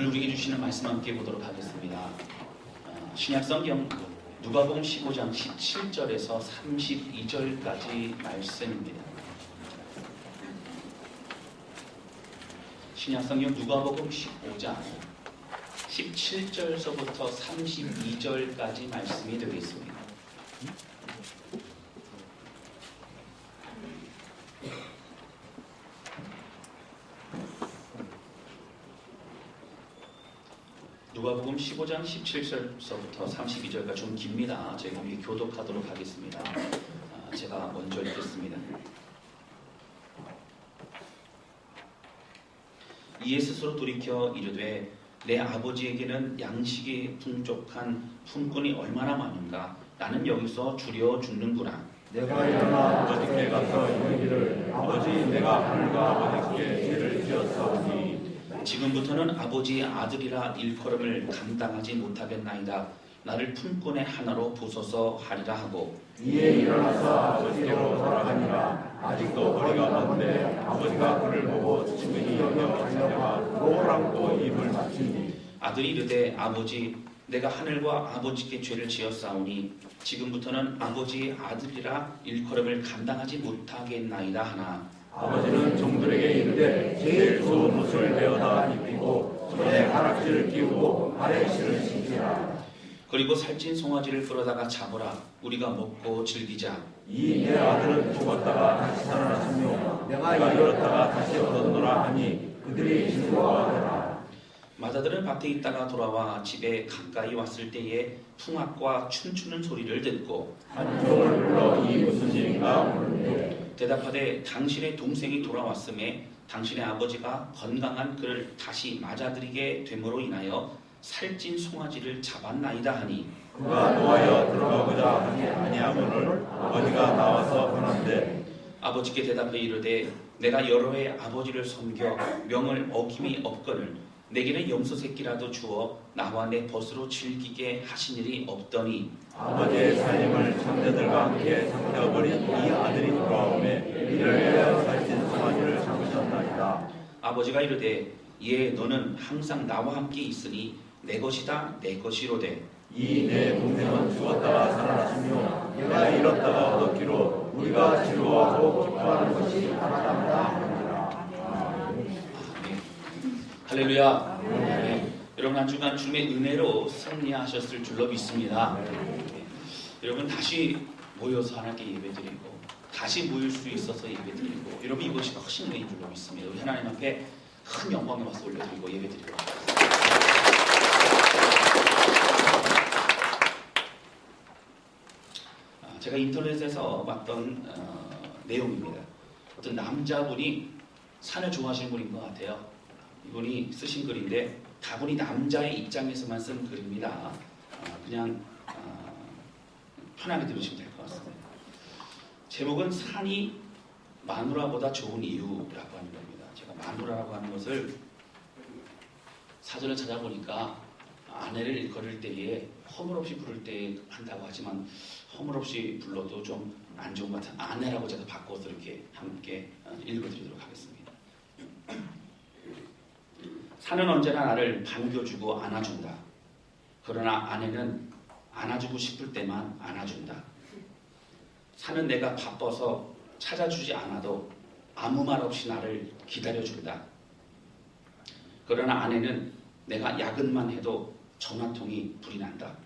오늘 우리에게 주시는 말씀 함께 보도록 하겠습니다. 신약성경 누가복음 15장 17절에서 32절까지 말씀입니다. 신약성경 누가복음 15장 17절서부터 32절까지 말씀이 되겠습니다. 누가복음 15장 17절서부터 32절까지 좀 깁니다. 제가 교독하도록 하겠습니다. 제가 먼저 읽겠습니다. 이에 스스로 돌이켜 이르되 내 아버지에게는 양식이 풍족한 품꾼이 얼마나 많은가. 나는 여기서 주려 죽는구나. 내가 일어나 아버지께 가서 이르기를 아버지 내가 하늘과 아버지께 죄를 지었사오니 지금부터는 아버지의 아들이라 일컬음을 감당하지 못하겠나이다. 나를 품꾼의 하나로 보소서 하리라 하고 이에 일어나서 아버지께로 돌아가니라. 아직도 거리가 먼데 아버지가 그를 보고 친근히 여겨 달려가 그를 안고 입을 맞추니 아들이 이르되 아버지 내가 하늘과 아버지께 죄를 지었사오니 지금부터는 아버지의 아들이라 일컬음을 감당하지 못하겠나이다 하나 아버지는 종들에게 이르되 제일 좋은 옷을 내어다 입히고 손에 가락지를 끼우고 발에 실을 신지라. 그리고 살찐 송아지를 끌어다가 잡으라. 우리가 먹고 즐기자. 이 내 아들은 죽었다가 다시 살아났으며 내가 잃었다가 다시 얻었노라 하니 그들이 즐거워하더라. 마다들은 밭에 있다가 돌아와 집에 가까이 왔을 때에 풍악과 춤추는 소리를 듣고 한 종을 불러 이 무슨 일인가 물으되 대답하되 당신의 동생이 돌아왔음에 당신의 아버지가 건강한 그를 다시 맞아들이게 됨으로 인하여 살찐 송아지를 잡았나이다 하니 그가 노하여 들어가고자 하니 아니하거늘 아버지가 나와서 보는데 아버지께 대답해 이르되 내가 여러 해 아버지를 섬겨 명을 어김이 없거늘 내게는 염소 새끼라도 주어 나와 내 벗으로 즐기게 하신 일이 없더니 아버지의 살림을 형제들과 함께 상태어버린 이 아들이 돌아오매 이를 위하여 살찐 송아지를 잡으셨나이다. 아버지가 이르되 예 너는 항상 나와 함께 있으니 내 것이다 내 것이로되 이 내 동생은 죽었다가 살아났으며 내가 잃었다가 얻었기로 우리가 즐거워하고 기뻐하는 것이 바라답니다 하니라. 할렐루야. 네. 여러분 한 주간 주님의 은혜로 승리하셨을 줄로 믿습니다. 여러분 다시 모여서 하나님께 예배드리고 다시 모일 수 있어서 예배드리고 여러분 이것이 훨씬 은혜인 줄로 믿습니다. 우리 하나님 앞에 큰 영광의 박수 올려드리고 예배드리고 제가 인터넷에서 봤던 내용입니다. 어떤 남자분이 산을 좋아하시는 분인 것 같아요. 이분이 쓰신 글인데 다분히 남자의 입장에서만 쓴 글입니다. 그냥 편하게 들으시면 될 것 같습니다. 제목은 산이 마누라보다 좋은 이유라고 하는 겁니다. 제가 마누라라고 하는 것을 사전을 찾아보니까 아내를 일컬을 때에 허물없이 부를 때 한다고 하지만 허물없이 불러도 좀 안 좋은 것 같은 아내라고 제가 바꿔서 이렇게 함께 읽어드리도록 하겠습니다. 산은 언제나 나를 반겨주고 안아준다. 그러나 아내는 안아주고 싶을 때만 안아준다. 산은 내가 바빠서 찾아주지 않아도 아무 말 없이 나를 기다려준다. 그러나 아내는 내가 야근만 해도 전화통이 불이 난다.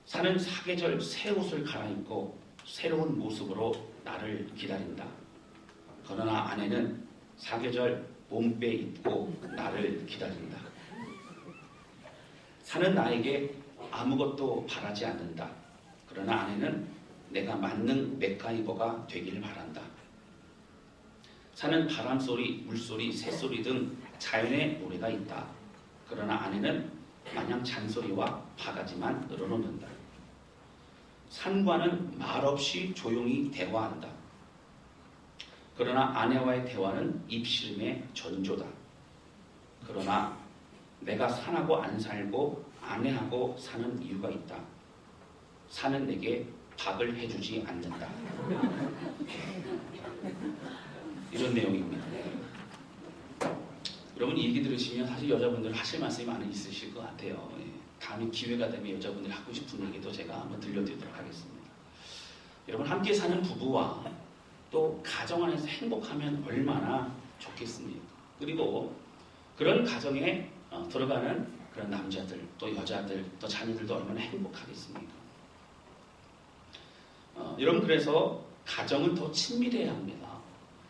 산은 사계절 새 옷을 갈아입고 새로운 모습으로 나를 기다린다. 그러나 아내는 사계절 몸빼 입고 나를 기다린다. 산은 나에게 아무것도 바라지 않는다. 그러나 아내는 내가 만능 맥가이버가 되기를 바란다. 산은 바람소리, 물소리, 새소리 등 자연의 노래가 있다. 그러나 아내는 마냥 잔소리와 바가지만 늘어놓는다. 산과는 말없이 조용히 대화한다. 그러나 아내와의 대화는 입씨름의 전조다. 그러나 내가 산하고 안 살고 아내하고 사는 이유가 있다. 산은 내게 밥을 해주지 않는다. 이런 내용입니다. 여러분 이 얘기 들으시면 사실 여자분들 하실 말씀이 많이 있으실 것 같아요. 예. 다음에 기회가 되면 여자분들이 하고 싶은 얘기도 제가 한번 들려드리도록 하겠습니다. 여러분 함께 사는 부부와 또 가정 안에서 행복하면 얼마나 좋겠습니까? 그리고 그런 가정에 들어가는 그런 남자들, 또 여자들, 또 자녀들도 얼마나 행복하겠습니까? 여러분 그래서 가정은 더 친밀해야 합니다.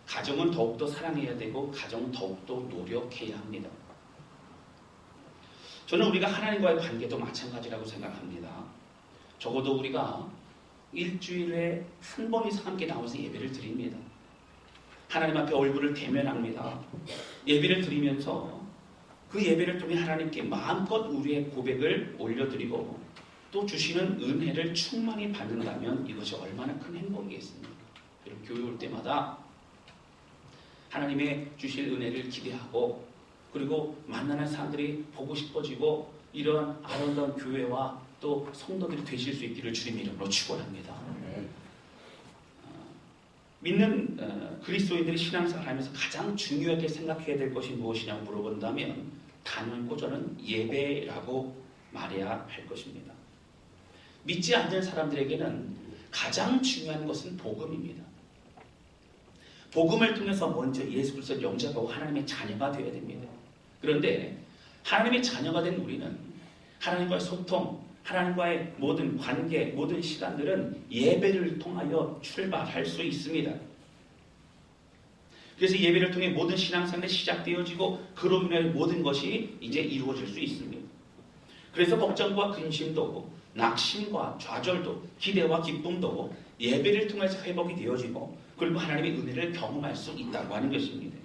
가정은 더욱더 사랑해야 되고 가정은 더욱더 노력해야 합니다. 저는 우리가 하나님과의 관계도 마찬가지라고 생각합니다. 적어도 우리가 일주일에 한 번 이상 함께 나와서 예배를 드립니다. 하나님 앞에 얼굴을 대면합니다. 예배를 드리면서 그 예배를 통해 하나님께 마음껏 우리의 고백을 올려드리고 또 주시는 은혜를 충만히 받는다면 이것이 얼마나 큰 행복이겠습니까? 여러분 교회 올 때마다 하나님의 주실 은혜를 기대하고 그리고 만나는 사람들이 보고 싶어지고 이런 아름다운 교회와 또 성도들이 되실 수 있기를 주님의 이름으로 축원합니다. 믿는 그리스도인들이 신앙생활을 하면서 가장 중요하게 생각해야 될 것이 무엇이냐고 물어본다면 단연코 저는 예배라고 말해야 할 것입니다. 믿지 않는 사람들에게는 가장 중요한 것은 복음입니다. 복음을 통해서 먼저 예수 그리스도를 영접하고 하나님의 자녀가 되어야 됩니다. 그런데 하나님의 자녀가 된 우리는 하나님과의 소통, 하나님과의 모든 관계, 모든 시간들은 예배를 통하여 출발할 수 있습니다. 그래서 예배를 통해 모든 신앙생활이 시작되어지고 그로 인해 모든 것이 이제 이루어질 수 있습니다. 그래서 걱정과 근심도 낙심과 좌절도 기대와 기쁨도 예배를 통해서 회복이 되어지고 그리고 하나님의 은혜를 경험할 수 있다고 하는 것입니다.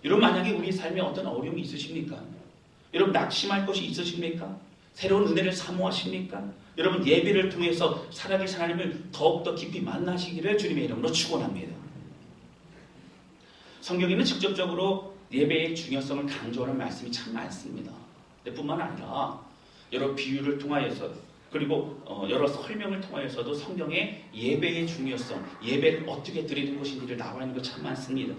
여러분 만약에 우리 삶에 어떤 어려움이 있으십니까? 여러분 낙심할 것이 있으십니까? 새로운 은혜를 사모하십니까? 여러분 예배를 통해서 살아계신 하나님을 더욱더 깊이 만나시기를 주님의 이름으로 축원합니다. 성경에는 직접적으로 예배의 중요성을 강조하는 말씀이 참 많습니다. 뿐만 아니라 여러 비유를 통하여서 그리고 여러 설명을 통하여서도 성경의 예배의 중요성, 예배를 어떻게 드리는 것인지를 나와 있는 것 참 많습니다.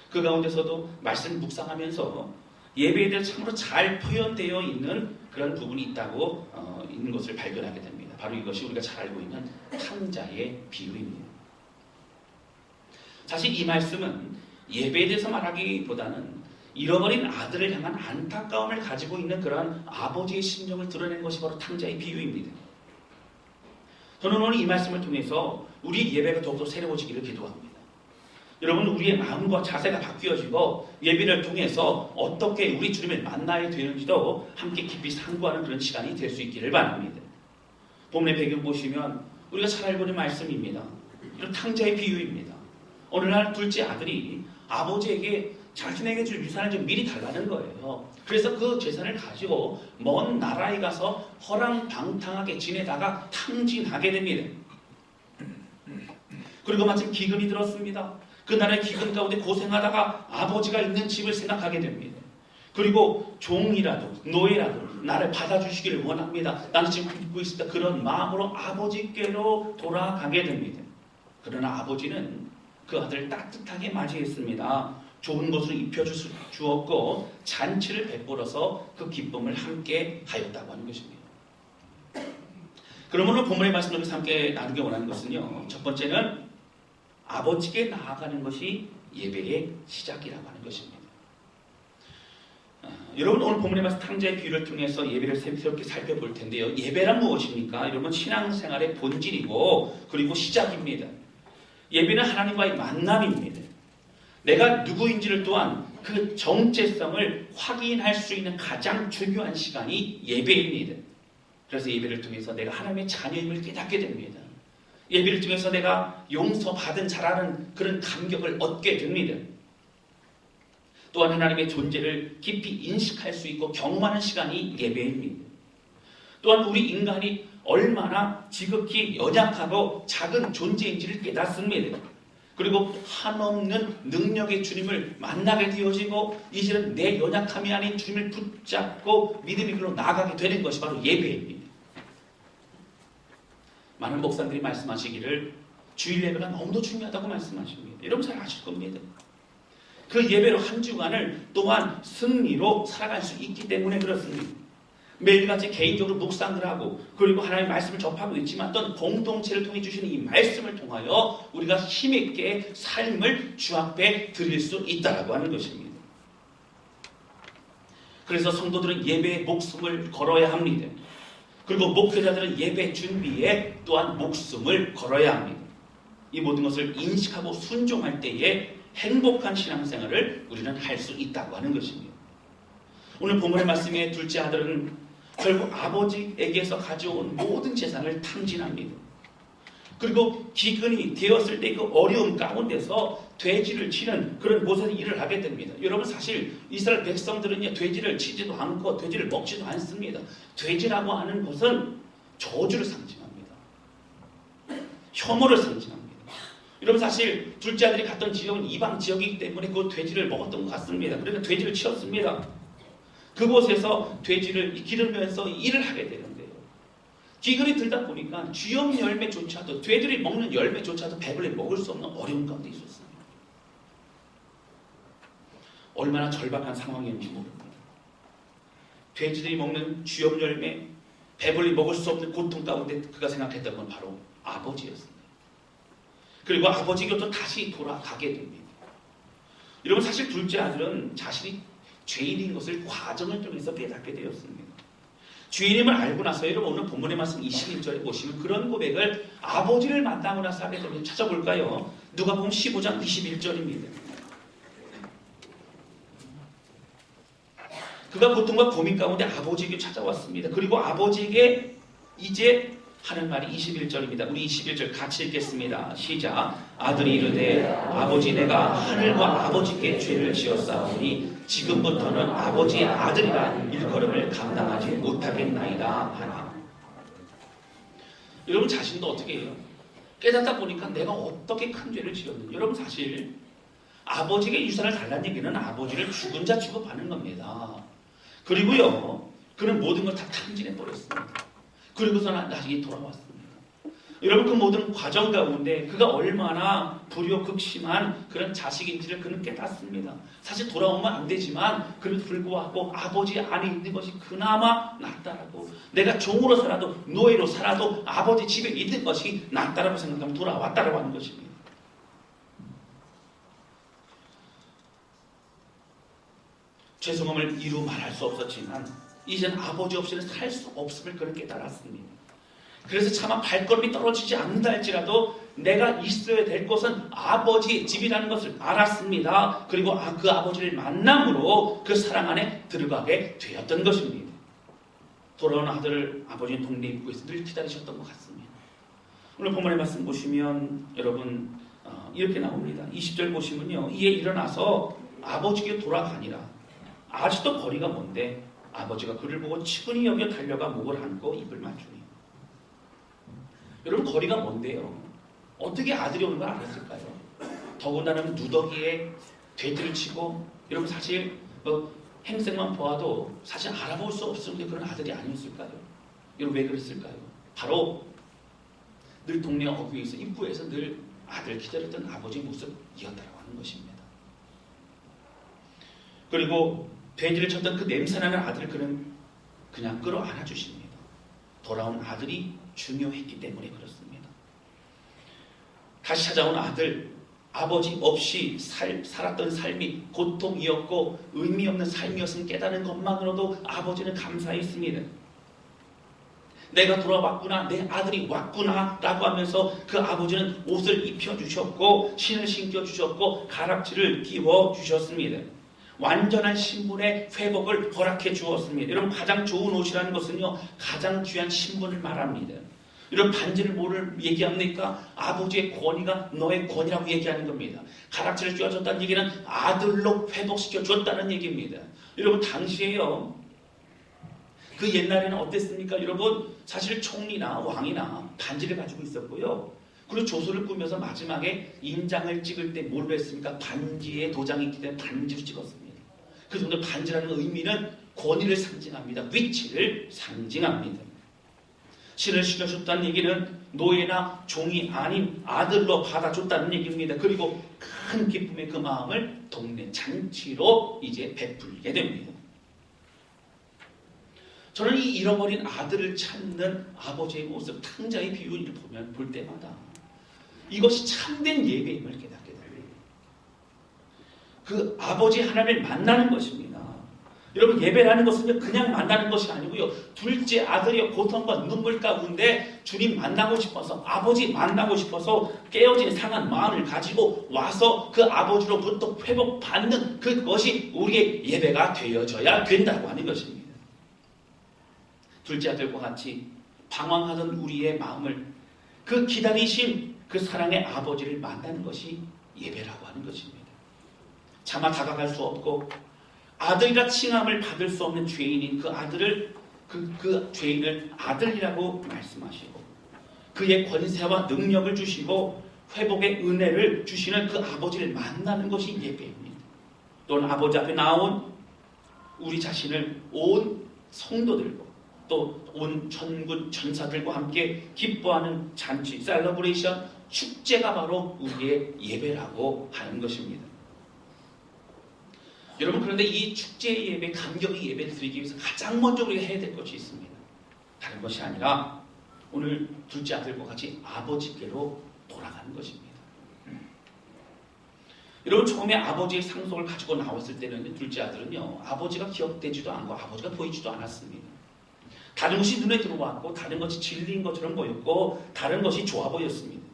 그 가운데서도 말씀 묵상하면서 예배에 대해 참으로 잘 표현되어 있는 그런 부분이 있다고 있는 것을 발견하게 됩니다. 바로 이것이 우리가 잘 알고 있는 탕자의 비유입니다. 사실 이 말씀은 예배에 대해서 말하기보다는 잃어버린 아들을 향한 안타까움을 가지고 있는 그러한 아버지의 심정을 드러낸 것이 바로 탕자의 비유입니다. 저는 오늘 이 말씀을 통해서 우리 예배가 더욱더 새로워지기를 기도합니다. 여러분 우리의 마음과 자세가 바뀌어지고 예배를 통해서 어떻게 우리 주님을 만나야 되는지도 함께 깊이 상고하는 그런 시간이 될 수 있기를 바랍니다. 본문의 배경 보시면 우리가 잘 알고 있는 말씀입니다. 이런 탕자의 비유입니다. 어느 날 둘째 아들이 아버지에게 자신에게 줄 유산을 좀 미리 달라는 거예요. 그래서 그 재산을 가지고 먼 나라에 가서 허랑방탕하게 지내다가 탕진하게 됩니다. 그리고 마침 기근이 들었습니다. 그 나라의 기근 가운데 고생하다가 아버지가 있는 집을 생각하게 됩니다. 그리고 종이라도 노예라도 나를 받아주시기를 원합니다. 나는 지금 굶고 있습니다. 그런 마음으로 아버지께로 돌아가게 됩니다. 그러나 아버지는 그 아들을 따뜻하게 맞이했습니다. 좋은 것을 입혀주었고 잔치를 베풀어서 그 기쁨을 함께 하였다고 하는 것입니다. 그러므로 본문의 말씀을 함께 나누기 원하는 것은요. 첫 번째는 아버지께 나아가는 것이 예배의 시작이라고 하는 것입니다. 여러분 오늘 본문의 말씀 탕자의 비유를 통해서 예배를 새롭게 살펴볼 텐데요. 예배란 무엇입니까? 여러분 신앙생활의 본질이고 그리고 시작입니다. 예배는 하나님과의 만남입니다. 내가 누구인지를 또한 그 정체성을 확인할 수 있는 가장 중요한 시간이 예배입니다. 그래서 예배를 통해서 내가 하나님의 자녀임을 깨닫게 됩니다. 예배를 통해서 내가 용서받은 자라는 그런 감격을 얻게 됩니다. 또한 하나님의 존재를 깊이 인식할 수 있고 경험하는 시간이 예배입니다. 또한 우리 인간이 얼마나 지극히 연약하고 작은 존재인지를 깨닫습니다. 그리고 한없는 능력의 주님을 만나게 되어지고 이제는 내 연약함이 아닌 주님을 붙잡고 믿음의 길로 나아가게 되는 것이 바로 예배입니다. 많은 목사님들이 말씀하시기를 주일 예배가 너무도 중요하다고 말씀하십니다. 여러분 잘 아실 겁니다. 그 예배로 한 주간을 또한 승리로 살아갈 수 있기 때문에 그렇습니다. 매일같이 개인적으로 묵상을 하고 그리고 하나님의 말씀을 접하고 있지만 또 공동체를 통해 주시는 이 말씀을 통하여 우리가 힘있게 삶을 주 앞에 드릴 수 있다라고 하는 것입니다. 그래서 성도들은 예배에 목숨을 걸어야 합니다. 그리고 목회자들은 예배 준비에 또한 목숨을 걸어야 합니다. 이 모든 것을 인식하고 순종할 때에 행복한 신앙생활을 우리는 할 수 있다고 하는 것입니다. 오늘 본문의 말씀에 둘째 아들은 결국 아버지에게서 가져온 모든 재산을 탕진합니다. 그리고 기근이 되었을 때 그 어려움 가운데서 돼지를 치는 그런 곳에서 일을 하게 됩니다. 여러분 사실 이스라엘 백성들은요 돼지를 치지도 않고 돼지를 먹지도 않습니다. 돼지라고 하는 것은 저주를 상징합니다. 혐오를 상징합니다. 여러분 사실 둘째 아들이 갔던 지역은 이방 지역이기 때문에 그 돼지를 먹었던 것 같습니다. 그러니까 돼지를 치웠습니다. 그곳에서 돼지를 기르면서 일을 하게 되는데요. 기근이 들다 보니까 주염 열매조차도 돼지들이 먹는 열매조차도 배불리 먹을 수 없는 어려운 가운데 있었습니다. 얼마나 절박한 상황이었는지 모릅니다. 돼지들이 먹는 주염 열매 배불리 먹을 수 없는 고통 가운데 그가 생각했던 건 바로 아버지였습니다. 그리고 아버지 곁으로 다시 돌아가게 됩니다. 여러분 사실 둘째 아들은 자신이 죄인인 것을 과정을 통해서 깨닫게 되었습니다. 죄인임을 알고 나서 여러분 오늘 본문의 말씀 21절에 보시면 그런 고백을 아버지를 만나고 나서 하게 됩니다. 찾아볼까요? 누가복음 15장 21절입니다. 그가 고통과 고민 가운데 아버지에게 찾아왔습니다. 그리고 아버지에게 이제 하는 말이 21절입니다. 우리 21절 같이 읽겠습니다. 시작. 아들이 이르되 아버지 내가 하늘과 아버지께 죄를 지었사오니 지금부터는 아버지의 아들이라 일컬음을 감당하지 못하겠나이다 하나. 여러분 자신도 어떻게 해요? 깨닫다 보니까 내가 어떻게 큰 죄를 지었는지. 여러분 사실 아버지에게 유산을 달라는 얘기는 아버지를 죽은 자 취급하는 겁니다. 그리고요 그는 모든 걸 다 탕진해 버렸습니다. 그리고서 나중에 돌아왔습니다. 여러분 그 모든 과정 가운데 그가 얼마나 불효극심한 그런 자식인지를 그는 깨닫습니다. 사실 돌아오면 안 되지만 그래도 불구하고 아버지 안에 있는 것이 그나마 낫다라고 내가 종으로 살아도 노예로 살아도 아버지 집에 있는 것이 낫다라고 생각하면 돌아왔다라고 하는 것입니다. 죄송함을 이루 말할 수 없었지만 이젠 아버지 없이는 살 수 없음을 그는 깨달았습니다. 그래서 차마 발걸음이 떨어지지 않는다 할지라도 내가 있어야 될 곳은 아버지의 집이라는 것을 알았습니다. 그리고 그 아버지를 만남으로 그 사랑 안에 들어가게 되었던 것입니다. 돌아온 아들을 아버지는 동네에 입고 있어 늘 기다리셨던 것 같습니다. 오늘 본문의 말씀 보시면 여러분 이렇게 나옵니다. 20절 보시면요. 이에 일어나서 아버지께 돌아가니라. 아직도 거리가 먼데 아버지가 그를 보고 측은히 여겨 달려가 목을 안고 입을 맞추니. 여러분 거리가 먼데요. 어떻게 아들이 오는 걸 알았을까요? 더군다나 누더기에 돼지를 치고 여러분 사실 행색만 보아도 사실 알아볼 수 없는 그런 아들이 아니었을까요? 여러분 왜 그랬을까요? 바로 늘 동네 어귀에서 입구에서 늘 아들 기다렸던 아버지의 모습이었다고 하는 것입니다. 그리고 돼지를 쳤던 그 냄새나는 아들을 그는 그냥 끌어안아 주십니다. 돌아온 아들이 중요했기 때문에 그렇습니다. 다시 찾아온 아들, 아버지 없이 살았던 삶이 고통이었고 의미 없는 삶이었음을 깨닫는 것만으로도 아버지는 감사했습니다. 내가 돌아왔구나, 내 아들이 왔구나 라고 하면서 그 아버지는 옷을 입혀주셨고 신을 신겨주셨고 가락지를 끼워주셨습니다. 완전한 신분의 회복을 허락해 주었습니다. 여러분 가장 좋은 옷이라는 것은요 가장 귀한 신분을 말합니다. 여러분 반지를 뭐를 얘기합니까? 아버지의 권위가 너의 권위라고 얘기하는 겁니다. 가락지를 쥐어줬다는 얘기는 아들로 회복시켜 줬다는 얘기입니다. 여러분 당시에요 그 옛날에는 어땠습니까? 여러분 사실 총리나 왕이나 반지를 가지고 있었고요. 그리고 조서를 꾸며서 마지막에 인장을 찍을 때 뭘로 했습니까? 반지에 도장이 있기 때문에 반지로 찍었습니다. 그 정도 반지라는 의미는 권위를 상징합니다. 위치를 상징합니다. 신을 시켜줬다는 얘기는 노예나 종이 아닌 아들로 받아줬다는 얘기입니다. 그리고 큰 기쁨의 그 마음을 동네 잔치로 이제 베풀게 됩니다. 저는 이 잃어버린 아들을 찾는 아버지의 모습, 탕자의 비유를 보면 볼 때마다 이것이 참된 예배임을 깨닫게 됩니다. 그 아버지 하나님을 만나는 것입니다. 여러분, 예배라는 것은 그냥 만나는 것이 아니고요. 둘째 아들의 고통과 눈물 가운데 주님 만나고 싶어서, 아버지 만나고 싶어서 깨어진 상한 마음을 가지고 와서 그 아버지로부터 회복받는 그것이 우리의 예배가 되어져야 된다고 하는 것입니다. 둘째 아들과 같이 방황하던 우리의 마음을 그 기다리신 그 사랑의 아버지를 만나는 것이 예배라고 하는 것입니다. 차마 다가갈 수 없고 아들이라 칭함을 받을 수 없는 죄인인 그 아들을 그 죄인을 아들이라고 말씀하시고 그의 권세와 능력을 주시고 회복의 은혜를 주시는 그 아버지를 만나는 것이 예배입니다. 또는 아버지 앞에 나온 우리 자신을 온 성도들과 또 온 천군 천사들과 함께 기뻐하는 잔치, 셀러브레이션, 축제가 바로 우리의 예배라고 하는 것입니다. 여러분, 그런데 이 축제의 예배, 감격의 예배를 드리기 위해서 가장 먼저 우리가 해야 될 것이 있습니다. 다른 것이 아니라 오늘 둘째 아들과 같이 아버지께로 돌아가는 것입니다. 여러분, 처음에 아버지의 상속을 가지고 나왔을 때는 둘째 아들은요, 아버지가 기억되지도 않고 아버지가 보이지도 않았습니다. 다른 것이 눈에 들어왔고 다른 것이 진리인 것처럼 보였고 다른 것이 좋아 보였습니다.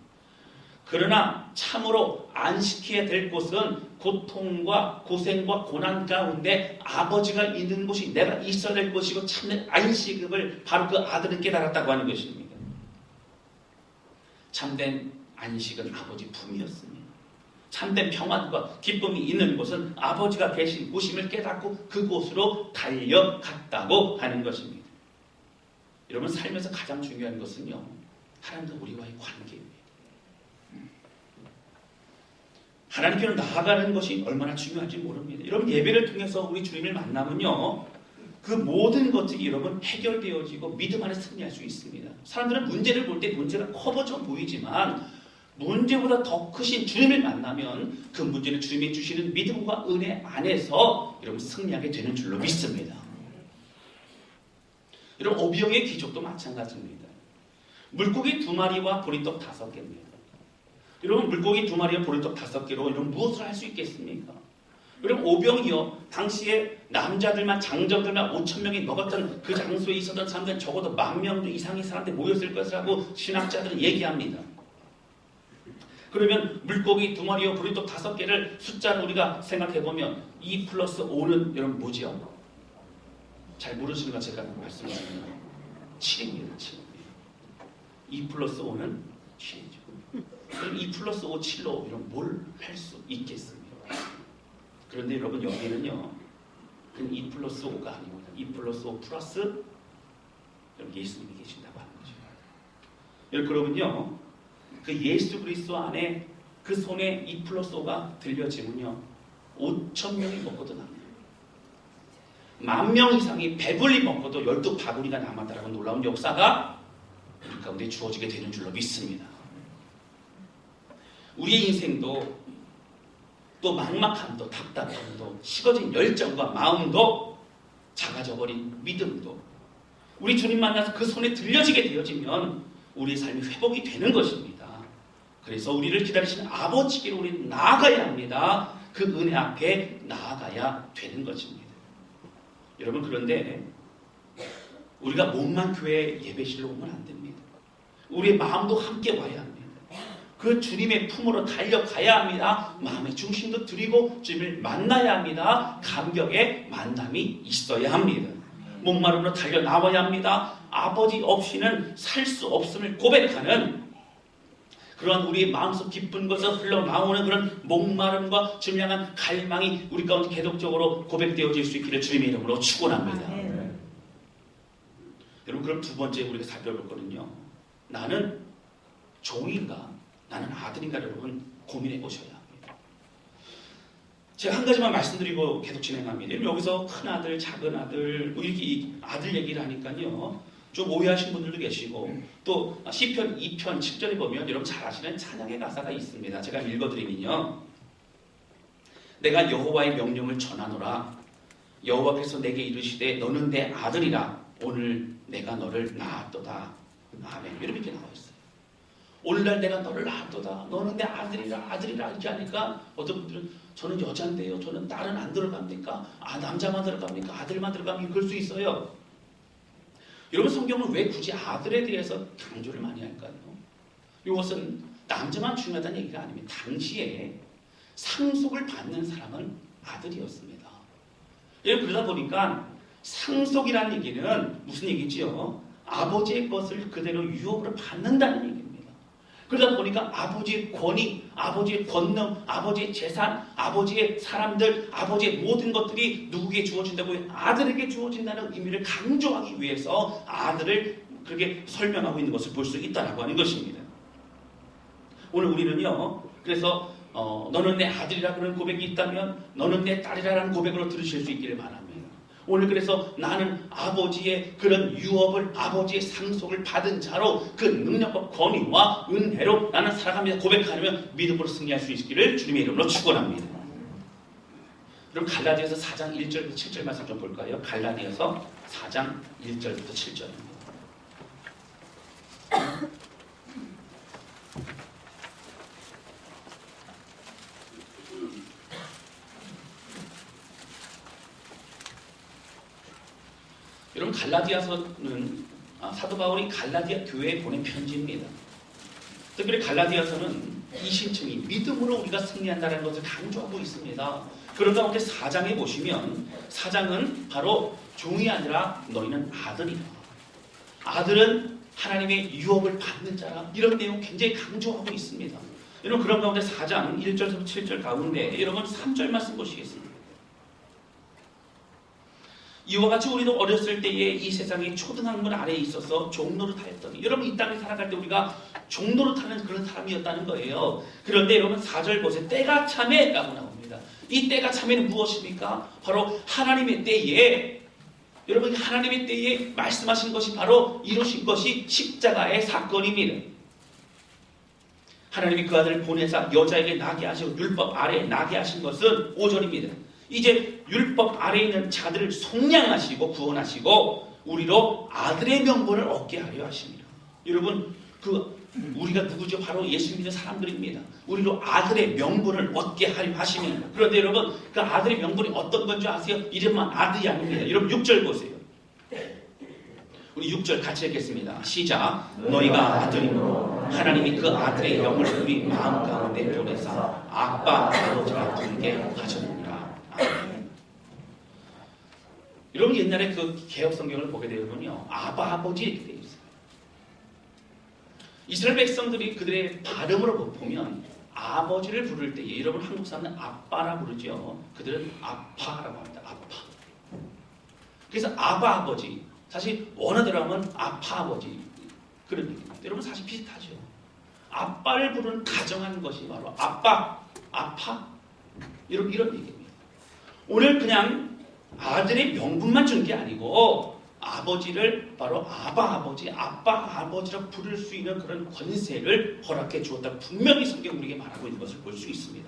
그러나 참으로 안식해야 될 곳은 고통과 고생과 고난 가운데 아버지가 있는 곳이 내가 있어야 될 것이고 참된 안식을 바로 그 아들은 깨달았다고 하는 것입니다. 참된 안식은 아버지 품이었습니다. 참된 평안과 기쁨이 있는 곳은 아버지가 계신 곳임을 깨닫고 그곳으로 달려갔다고 하는 것입니다. 여러분, 삶에서 가장 중요한 것은요, 하나님과 우리와의 관계입니다. 하나님께로 나아가는 것이 얼마나 중요한지 모릅니다. 여러분, 예배를 통해서 우리 주님을 만나면요, 그 모든 것들이 여러분 해결되어지고 믿음 안에 승리할 수 있습니다. 사람들은 문제를 볼 때 문제가 커버져 보이지만 문제보다 더 크신 주님을 만나면 그 문제는 주님이 주시는 믿음과 은혜 안에서 여러분 승리하게 되는 줄로 믿습니다. 여러분, 오병의 기적도 마찬가지입니다. 물고기 2마리와 보리떡 5개입니다. 여러분, 물고기 2마리와 보리떡 5개로 여러분 무엇을 할 수 있겠습니까? 여러분, 오병이요, 당시에 남자들만 장정들만 5,000명이 먹었던 그 장소에 있었던 사람들은 적어도 10,000명 이상의 사람들이 모였을 것이라고 신학자들은 얘기합니다. 그러면 물고기 2마리와 보리떡 5개를 숫자를 우리가 생각해보면 2 플러스 5는 여러분 뭐죠? 잘 모르시는 거 제가 말씀드리면 7입니다. 7. 2 플러스 5는 7이죠. 그럼 2 플러스 5, 7로 이런 뭘 할 수 있겠습니까? 그런데 여러분, 여기는요, 그 2 플러스 5가 아니고 2 플러스 5 플러스 예수님이 계신다고 하는 거죠. 여러분요, 그 예수 그리스도 안에 그 손에 2 플러스 5가 들려지면요, 5,000명이 먹고도 남아요. 10,000명 이상이 배불리 먹고도 12바구니가 남았다라는 놀라운 역사가 우리 가운데 주어지게 되는 줄로 믿습니다. 우리의 인생도 또 막막함도 답답함도 식어진 열정과 마음도 작아져버린 믿음도 우리 주님 만나서 그 손에 들려지게 되어지면 우리의 삶이 회복이 되는 것입니다. 그래서 우리를 기다리시는 아버지께로 우리는 나아가야 합니다. 그 은혜 앞에 나아가야 되는 것입니다. 여러분, 그런데 우리가 몸만 교회 예배실로 오면 안 됩니다. 우리의 마음도 함께 와야 합니다. 그 주님의 품으로 달려가야 합니다. 마음의 중심도 드리고 주님을 만나야 합니다. 감격의 만남이 있어야 합니다. 목마름으로 달려 나와야 합니다. 아버지 없이는 살 수 없음을 고백하는 그런 우리의 마음속 깊은 것에서 흘러나오는 그런 목마름과 주님을 향한 갈망이 우리 가운데 계속적으로 고백되어질 수 있기를 주님의 이름으로 축원합니다. 여러분, 그럼 두 번째 우리가 살펴볼 거는요, 나는 종인가 나는 아들인가 여러분 고민해 보셔야 합니다. 제가 한 가지만 말씀드리고 계속 진행합니다. 여기서 큰 아들, 작은 아들, 뭐 이렇게 아들 얘기를 하니까요, 좀 오해하신 분들도 계시고 또 시편 2편 7절에 보면 여러분 잘 아시는 찬양의 가사가 있습니다. 제가 읽어드리면요. 내가 여호와의 명령을 전하노라. 여호와께서 내게 이르시되 너는 내 아들이라. 오늘 내가 너를 낳았도다. 아멘. 이렇게 나와 있어요. 오늘날 내가 너를 낳았도다. 너는 내 아들이라. 아들이라 하지 않으니까 어떤 분들은 저는 여자인데요. 저는 딸은 안 들어갑니까? 남자만 들어갑니까? 아들만 들어가면 그럴 수 있어요. 여러분 성경은 왜 굳이 아들에 대해서 강조를 많이 할까요? 이것은 남자만 중요하다는 얘기가 아닙니다. 당시에 상속을 받는 사람은 아들이었습니다. 그러다 보니까 상속이라는 얘기는 무슨 얘기지요? 아버지의 것을 그대로 유업으로 받는다는 얘기입니다. 그러다 보니까 아버지의 권위, 아버지의 권능, 아버지의 재산, 아버지의 사람들, 아버지의 모든 것들이 누구에게 주어진다고 아들에게 주어진다는 의미를 강조하기 위해서 아들을 그렇게 설명하고 있는 것을 볼 수 있다고 하는 것입니다. 오늘 우리는요. 그래서 너는 내 아들이라 그런 고백이 있다면 너는 내 딸이라는 고백으로 들으실 수 있기를 바랍니다. 오늘 그래서 나는 아버지의 그런 유업을 아버지의 상속을 받은 자로 그 능력과 권위와 은혜로 나는 살아갑니다. 고백하려면 믿음으로 승리할 수 있기를 주님의 이름으로 축원합니다. 그럼 갈라디아서 4장 1절부터 7절 말씀 좀 볼까요? 갈라디아서 4장 1절부터 7절입니다. 여러분 갈라디아서는 사도 바울이 갈라디아 교회에 보낸 편지입니다. 특별히 갈라디아서는 이 신청이 믿음으로 우리가 승리한다는 것을 강조하고 있습니다. 그런 가운데 4장에 보시면 4장은 바로 종이 아니라 너희는 아들이다. 아들은 하나님의 유업을 받는 자라. 이런 내용 굉장히 강조하고 있습니다. 여러분 그런 가운데 4장 1절부터 7절 가운데 여러분 3절 말씀 보시겠습니다. 이와 같이 우리도 어렸을 때에 이 세상의 초등학문 아래에 있어서 종노릇하였더니 여러분 이 땅에 살아갈 때 우리가 종노릇하는 그런 사람이었다는 거예요. 그런데 여러분 4절 보세요. 때가 참에라고 나옵니다. 이 때가 참에는 무엇입니까? 바로 하나님의 때에 여러분 하나님의 때에 말씀하신 것이 바로 이루신 것이 십자가의 사건입니다. 하나님이 그 아들을 보내사 여자에게 나게 하시고 율법 아래에 나게 하신 것은 5절입니다. 이제 율법 아래에 있는 자들을 속량하시고 구원하시고 우리로 아들의 명분을 얻게 하려 하십니다. 여러분 우리가 누구죠? 바로 예수 믿는 사람들입니다. 우리로 아들의 명분을 얻게 하려 하십니다. 그런데 여러분 그 아들의 명분이 어떤 건지 아세요? 이름만 아들이 아닙니다. 여러분 6절 보세요. 우리 6절 같이 읽겠습니다. 시작. 너희가 아들이므로 하나님이 그 아들의 영을 우리 마음 가운데 보내사 아빠 아버지라 부르게 하셨느니라. 여러분 옛날에 그 개혁 성경을 보게 되면요 아바 아버지 이렇게 되어 있어요. 이스라엘 백성들이 그들의 발음으로 보면 아버지를 부를 때에 여러분 한국 사람은 아빠라 부르죠. 그들은 아파라고 합니다. 아파. 그래서 아바 아버지 사실 원어대로 하면 아파 아버지 그런 얘기입니다. 여러분 사실 비슷하죠. 아빠를 부르는 가정한 것이 바로 아빠 아파 이런 얘기입니다. 오늘 그냥 아들의 명분만 준 게 아니고 아버지를 바로 아바 아버지, 아빠 아버지라고 부를 수 있는 그런 권세를 허락해 주었다. 분명히 성경 우리에게 말하고 있는 것을 볼 수 있습니다.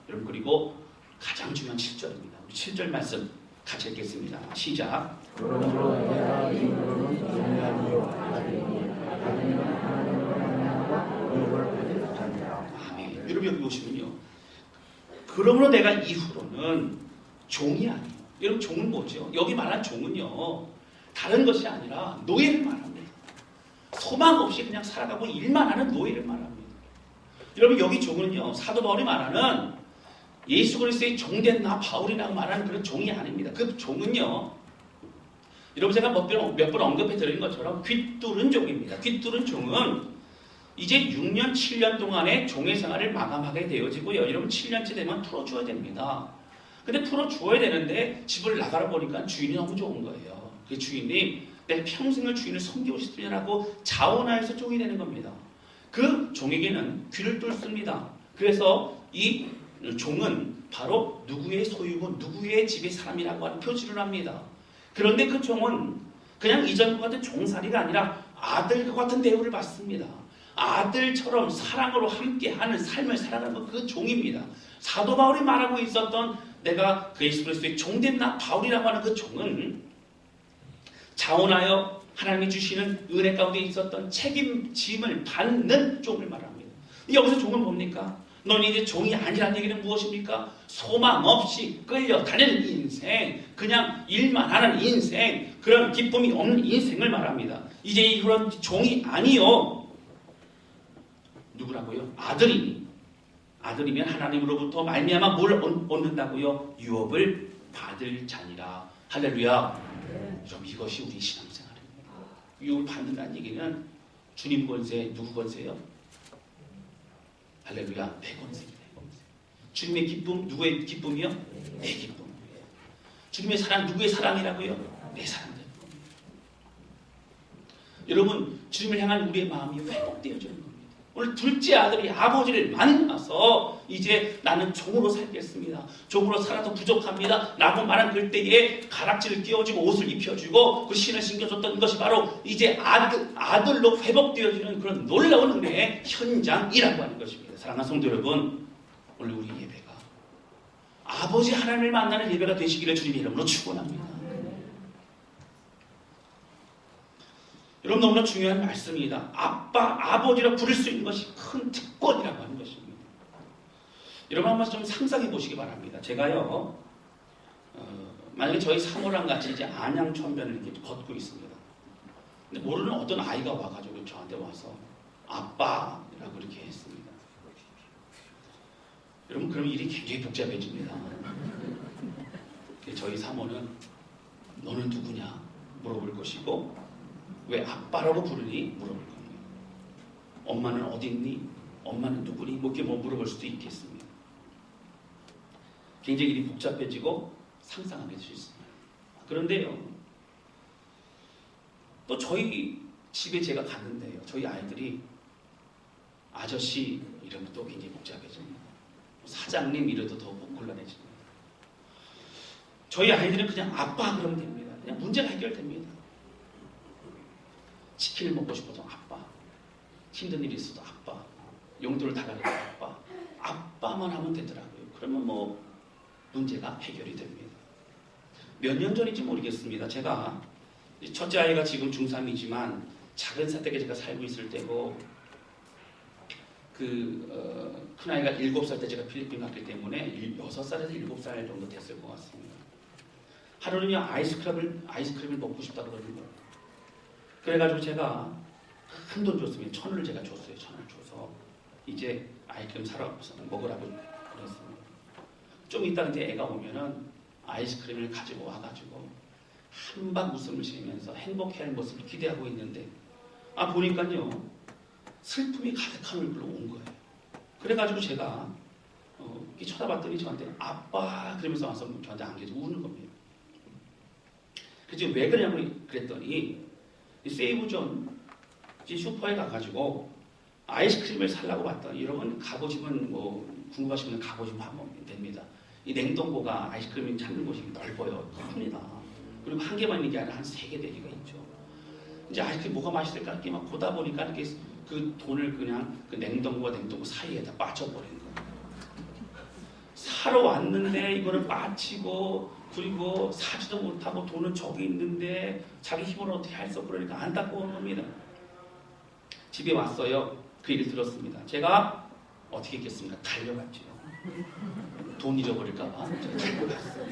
여러분 그리고 가장 중요한 7절입니다. 우리 7절 말씀 같이 읽겠습니다. 시작. 그러므로 내가 이후로는 종이아니요 아들이니 아들이는 하나님을 유업을 받지 못하니라. 아멘. 여러분 여기 보시면요. 그러므로 내가 이후로는 종이 아니요. 여러분 종은 뭐죠? 여기 말한 종은요 다른 것이 아니라 노예를 말합니다. 소망 없이 그냥 살아가고 일만 하는 노예를 말합니다. 여러분 여기 종은요 사도 바울이 말하는 예수 그리스도의 종된 나 바울이라고 말하는 그런 종이 아닙니다. 그 종은요 여러분 제가 몇 번 언급해 드린 것처럼 귀뚫은 종입니다. 귀뚫은 종은 이제 6년 7년 동안의 종의 생활을 마감하게 되어지고요. 여러분 7년째 되면 풀어줘야 됩니다. 근데 풀어줘야 되는데 집을 나가라 보니까 주인이 너무 좋은 거예요. 그 주인이 내 평생을 주인을 섬기고 싶으냐고 자원하여서 종이 되는 겁니다. 그 종에게는 귀를 뚫습니다. 그래서 이 종은 바로 누구의 소유고 누구의 집의 사람이라고 하는 표시를 합니다. 그런데 그 종은 그냥 이전과 같은 종살이가 아니라 아들과 같은 대우를 받습니다. 아들처럼 사랑으로 함께하는 삶을 살아가는 그 종입니다. 사도 바울이 말하고 있었던 내가 그 예수 그리스도의 종된 나 바울이라고 하는 그 종은 자원하여 하나님이 주시는 은혜 가운데 있었던 책임짐을 받는 종을 말합니다. 여기서 종은 뭡니까? 너는 이제 종이 아니라는 얘기는 무엇입니까? 소망 없이 끌려다니는 인생, 그냥 일만 하는 인생, 그런 기쁨이 없는 인생을 말합니다. 이제 이런 종이 아니요. 누구라고요? 아들이니. 아들이면 하나님으로부터 말미암아 뭘 얻는다고요? 유업을 받을 자니라. 할렐루야. 그럼 이것이 우리 신앙생활입니다. 유업을 받는다는 얘기는 주님 권세, 누구 권세요? 할렐루야. 내 권세입니다. 주님의 기쁨, 누구의 기쁨이요? 내 기쁨이에요. 주님의 사랑, 누구의 사랑이라고요? 내 사랑입니다. 여러분, 주님을 향한 우리의 마음이 회복되어지는 겁니다. 오늘 둘째 아들이 아버지를 만나서 이제 나는 종으로 살겠습니다. 종으로 살아도 부족합니다. 라고 말한 그때에 가락지를 끼워주고 옷을 입혀주고 그 신을 신겨줬던 것이 바로 이제 아들로 회복되어지는 그런 놀라운 은혜의 현장이라고 하는 것입니다. 사랑하는 성도 여러분, 오늘 우리 예배가 아버지 하나님을 만나는 예배가 되시기를 주님의 이름으로 축원합니다. 여러분, 너무나 중요한 말씀입니다. 아버지라 부를 수 있는 것이 큰 특권이라고 하는 것입니다. 여러분 한번 좀 상상해 보시기 바랍니다. 제가요, 만약에 저희 사모랑 같이 이제 안양천변을 이렇게 걷고 있습니다. 근데 모르는 어떤 아이가 와가지고 저한테 와서 아빠라고 이렇게 했습니다. 여러분, 그럼 일이 굉장히 복잡해집니다. 저희 사모는 너는 누구냐 물어볼 것이고, 왜 아빠라고 부르니? 물어볼 겁니다. 엄마는 어디 있니? 엄마는 누구니? 뭐 이렇게 물어볼 수도 있겠습니다. 굉장히 일이 복잡해지고 상상하게 될 수 있습니다. 그런데요, 또 저희 집에 제가 갔는데요, 저희 아이들이 아저씨 이러면 또 굉장히 복잡해집니다. 사장님 이래도 더 곤란해집니다. 저희 아이들은 그냥 아빠 그러면 됩니다. 그냥 문제가 해결됩니다. 치킨을 먹고 싶어도 아빠, 힘든 일이 있어도 아빠, 용돈을 달라고 해도 아빠, 아빠만 하면 되더라고요. 그러면 뭐 문제가 해결이 됩니다. 몇 년 전인지 모르겠습니다. 제가 첫째 아이가 지금 중3이지만 작은 사택에 제가 살고 있을 때고, 큰 아이가 7살 때 제가 필리핀 갔기 때문에 6살에서 7살 정도 됐을 것 같습니다. 하루는요, 아이스크림을 먹고 싶다고 그러는 거예요. 그래가지고 제가 큰 돈 줬으면 1,000원을 제가 줬어요. 1,000원을 줘서 이제 아이스크림 사러 먹으라고 그랬습니다. 좀 이따 이제 애가 오면은 아이스크림을 가지고 와가지고 한방 웃음을 지으면서 행복해할 모습을 기대하고 있는데, 보니까요, 슬픔이 가득한 얼굴로 온 거예요. 그래가지고 제가 이렇게 쳐다봤더니 저한테 아빠 그러면서 와서 저한테 안겨서 우는 겁니다. 그래서 왜 그러냐고 그랬더니 세이브존 슈퍼에 가가지고 아이스크림을 살라고 봤더니, 여러분 가보시면 뭐 궁금하시면 가보시면 하면 됩니다. 이 냉동고가 아이스크림 찾는 곳이 넓어요. 큽니다. 그리고 한 개만 있는 게 아니라 한 3개 대기가 있죠. 이제 아이스크림 뭐가 맛있을까 이렇게 막 보다 보니까 이렇게 그 돈을 그냥 그 냉동고와 냉동고 사이에다 빠져버린 거예요. 사러 왔는데 이거를 빠치고, 그리고 사지도 못하고 돈은 저기 있는데 자기 힘으로 어떻게 할 수 없고, 그러니까 안타까운 겁니다. 집에 왔어요. 그 얘기를 들었습니다. 제가 어떻게 했겠습니까? 달려갔죠. 돈 잃어버릴까봐 달려갔어요.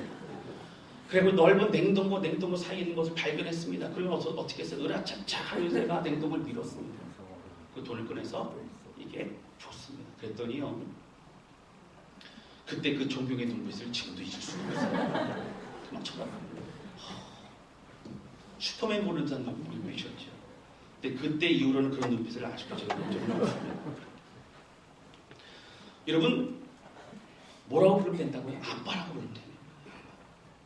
그리고 넓은 냉동고 사이에 있는 것을 발견했습니다. 그러면 어떻게 했어요? 으라차차 하면서 제가 냉동고를 밀었습니다. 그 돈을 꺼내서 이게 줬습니다. 그랬더니요, 그때 그 존경의 눈빛을 지금도 잊을 수가 없어요. 막 쳐다보고 슈퍼맨 보는 듯한 눈빛이었죠. 근데 그때 이후로는 그런 눈빛을 아직도 제가 본 적은 없습니다. 여러분, 뭐라고 부르면 된다고요? 아빠라고 부르면 돼요.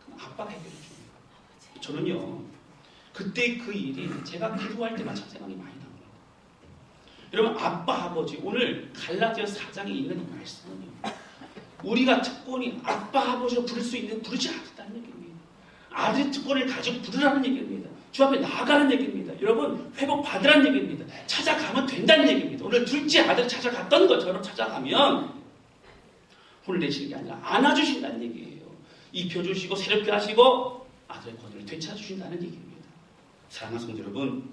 그럼 아빠가 해결해 줍니다. 저는요, 그때 그 일이 제가 기도할 때만 참 생각이 많이 납니다. 여러분, 아빠, 아버지, 오늘 갈라디아 4장에 있는 이 말씀은요, 우리가 특권이 아빠, 아버지로 부르지 않았다는 얘기입니다. 아들의 특권을 가지고 부르라는 얘기입니다. 주 앞에 나아가는 얘기입니다. 여러분 회복받으라는 얘기입니다. 찾아가면 된다는 얘기입니다. 오늘 둘째 아들 찾아갔던 것처럼 찾아가면 혼내시는 게 아니라 안아주신다는 얘기예요. 입혀주시고 새롭게 하시고 아들의 권위를 되찾아주신다는 얘기입니다. 사랑하는 성도 여러분,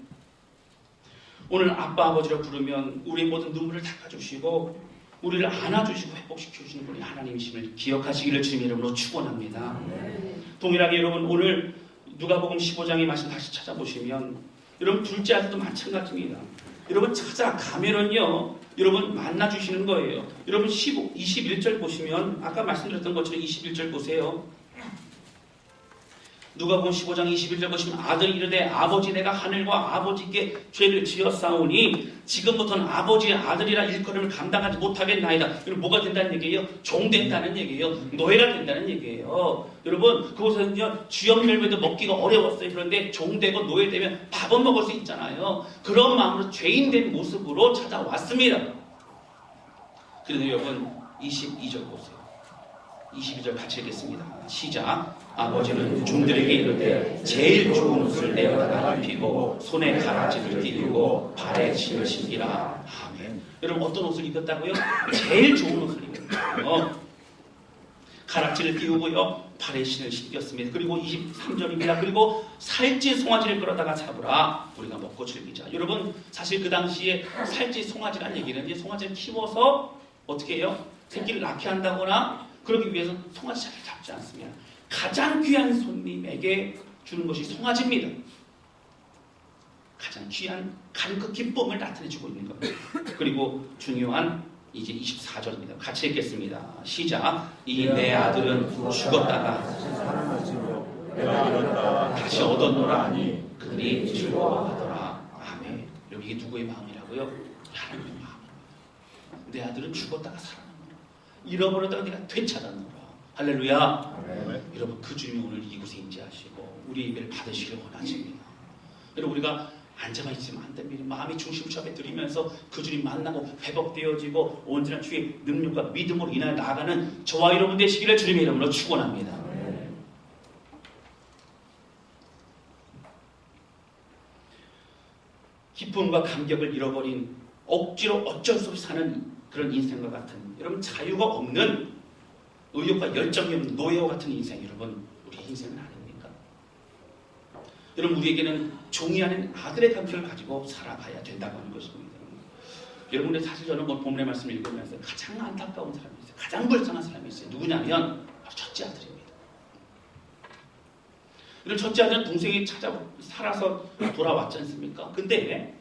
오늘 아빠 아버지로 부르면 우리의 모든 눈물을 닦아주시고 우리를 안아주시고 회복시켜주시는 분이 하나님이심을 기억하시기를 주님의 이름으로 축원합니다. 동일하게 여러분 오늘 누가복음 15장의 말씀 다시 찾아보시면 여러분 둘째 아들도 마찬가지입니다. 여러분 찾아가면은요 여러분 만나주시는 거예요. 여러분 21절 보시면 아까 말씀드렸던 것처럼 21절 보세요. 누가복음 15장 21절 보시면 아들이 이르되 아버지 내가 하늘과 아버지께 죄를 지었사오니 지금부터는 아버지의 아들이라 일컬음을 감당하지 못하겠나이다. 여러분 뭐가 된다는 얘기예요? 종된다는 얘기예요. 노예가 된다는 얘기예요. 여러분 그곳에는요 주역멸배도 먹기가 어려웠어요. 그런데 종되고 노예되면 밥은 먹을 수 있잖아요. 그런 마음으로 죄인된 모습으로 찾아왔습니다. 그런데 여러분 22절 보세요. 22절 같이 읽겠습니다. 시작. 아버지는 종들에게 이르되 제일 좋은 옷을 내어다가 입히고 손에 가라지를 띠고 발에 신을 신기라. 아멘. 여러분 어떤 옷을 입혔다고요? 제일 좋은 옷을 입혔어요. 가락지를 띄우고요 발에 신을 신겼습니다. 그리고 23절입니다. 그리고 살찌 송아지를 끌어다가 잡으라. 우리가 먹고 즐기자. 여러분 사실 그 당시에 살찌 송아지라는 얘기는 이제 송아지를 키워서 어떻게 해요? 새끼를 낳게 한다거나 그러기 위해서 송아지 잘 잡지 않습니다. 가장 귀한 손님에게 주는 것이 송아지입니다. 가장 귀한 그 기쁨을 나타내주고 있는 겁니다. 그리고 중요한 이제 24절입니다. 같이 읽겠습니다. 시작. 이 내 아들은 죽었다가 다시 얻었노라 하니 그들이 즐거워하더라. 아멘. 여기 이게 누구의 마음이라고요? 하나님의 마음. 내 아들은 죽었다가 살아나노라. 잃어버렸다가 내가 되찾았노라. 할렐루야. 네. 여러분 그 주님이 오늘 이곳에 임재하시고 우리 예배를 받으시길 원하십니다. 여러분 우리가 앉아만 있으면 안 됩니다. 마음이 중심 잡에 들이면서 그 주님 만나고 회복되어지고 온전한 주의 능력과 믿음으로 인하여 나아가는 저와 여러분 되시기를 주님의 이름으로 축원합니다. 네. 기쁨과 감격을 잃어버린 억지로 어쩔 수 없이 사는 그런 인생과 같은 여러분 자유가 없는 의욕과 열정이 없는 노예와 같은 인생, 여러분 우리 인생은 아닙니까? 여러분 우리에게는 종이 아닌 아들의 감정을 가지고 살아가야 된다고 하는 것입니다. 여러분 사실 저는 본문의 말씀을 읽으면서 가장 안타까운 사람이 있어요. 가장 불쌍한 사람이 있어요. 누구냐면 바로 첫째 아들입니다. 여러분 첫째 아들은 동생이 살아서 돌아왔지 않습니까? 근데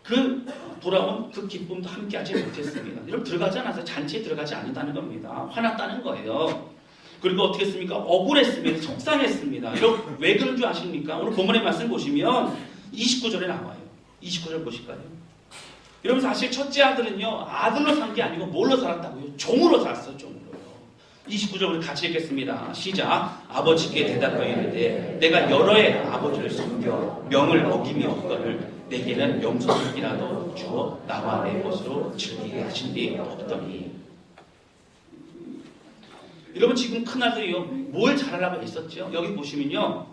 그 돌아온 그 기쁨도 함께하지 못했습니다. 여러분 들어가지 않아서 잔치에 들어가지 않는다는 겁니다. 화났다는 거예요. 그리고 어떻게 했습니까? 억울했습니다. 속상했습니다. 여러분 왜 그런 줄 아십니까? 오늘 본문의 말씀 보시면 29절에 나와요. 29절 보실까요? 여러분 사실 첫째 아들은요 아들로 산 게 아니고 뭘로 살았다고요? 종으로 살았어요. 종으로요. 29절 우리 같이 읽겠습니다. 시작. 아버지께 대답하여 이르되 내가 여러 해 아버지를 섬겨 명을 어김이 없거늘 내게는 영성이라도 주어 나와 내 것으로 즐기게 하신 리 없더니. 여러분 지금 큰아들이요 뭘 잘하려고 했었죠? 여기 보시면요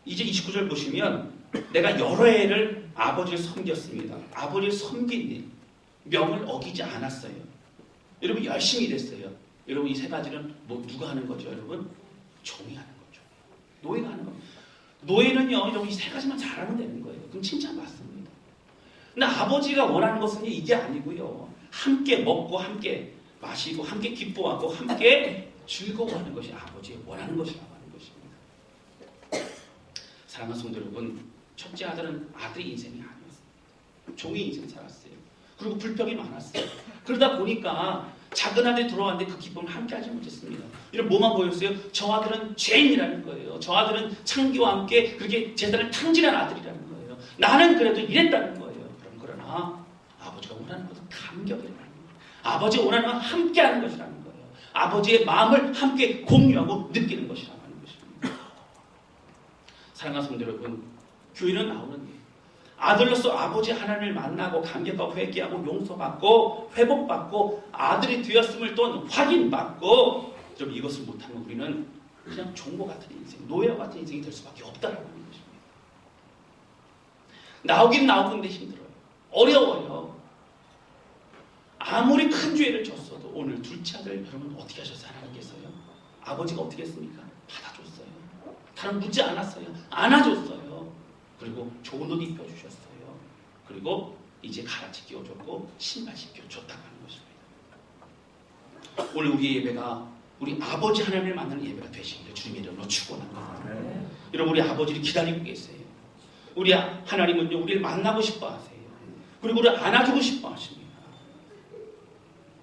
이제 29절 보시면 내가 여러 해를 아버지를 섬겼습니다. 아버지를 섬긴 일 명을 어기지 않았어요. 여러분 열심히 됐어요. 여러분 이 세 가지는 뭐 누가 하는 거죠? 여러분 종이 하는 거죠. 노예가 하는 겁니다. 노예는요 여러분 이 세 가지만 잘하면 되는 거예요. 그럼 칭찬받습니다. 근데 아버지가 원하는 것은 이게 아니고요. 함께 먹고 함께 마시고 함께 기뻐하고 함께 즐거워하는 것이 아버지의 원하는 것이라고 하는 것입니다. 사랑하는 성도 여러분, 첫째 아들은 아들의 인생이 아니었어요. 종의 인생 살았어요. 그리고 불평이 많았어요. 그러다 보니까 작은 아들이 돌아왔는데 그 기쁨을 함께하지 못했습니다. 이런 뭐만 보였어요? 저 아들은 죄인이라는 거예요. 저 아들은 창기와 함께 그렇게 재산을 탕진한 아들이라는 거예요. 나는 그래도 이랬다는 거예요. 그러나 아버지가 원하는 것은 감격이라는 거예요. 아버지가 원하는 건 함께하는 것이라는 거예요. 아버지의 마음을 함께 공유하고 느끼는 것이라고 하는 것입니다. 사랑하는 성도 여러분, 교회는 나오는 거예요. 아들로서 아버지 하나님을 만나고 감격하고 회개하고 용서받고 회복받고 아들이 되었음을 또 확인받고 좀 이것을 못하면 우리는 그냥 종과 같은 인생, 노예와 같은 인생이 될 수밖에 없다라고 하는 것입니다. 나오긴 나오는데 힘들어요. 어려워요. 아무리 큰 죄를 졌어도 오늘 둘째 아들 여러분 어떻게 하셔서 하나님께서요? 아버지가 어떻게 했습니까? 받아줬어요. 다른 묻지 않았어요. 안아줬어요. 그리고 좋은 옷 입혀주셨어요. 그리고 이제 가라지 끼워줬고 신발 신겨줬다고 하는 것입니다. 오늘 우리 예배가 우리 아버지 하나님을 만나는 예배가 되시기를 주님의 이름으로 축원합니다. 여러분 우리 아버지를 기다리고 계세요. 우리 하나님은요 우리를 만나고 싶어 하세요. 그리고 우리를 안아주고 싶어 하십니다.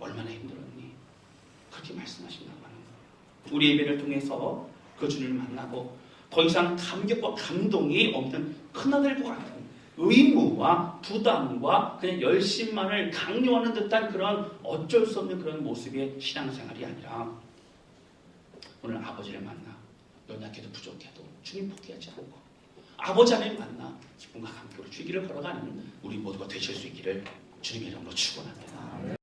얼마나 힘들었니? 그렇게 말씀하신다고 하는 거예요. 우리 예배를 통해서 그 주님을 만나고 더 이상 감격과 감동이 없는 큰아들과 같은 의무와 부담과 그냥 열심만을 강요하는 듯한 그런 어쩔 수 없는 그런 모습의 신앙생활이 아니라 오늘 아버지를 만나 연약해도 부족해도 주님 포기하지 않고 아버지 하나님 만나 기쁨과 감격으로 주기를 걸어가는 우리 모두가 되실 수 있기를 주님의 이름으로 축원합니다.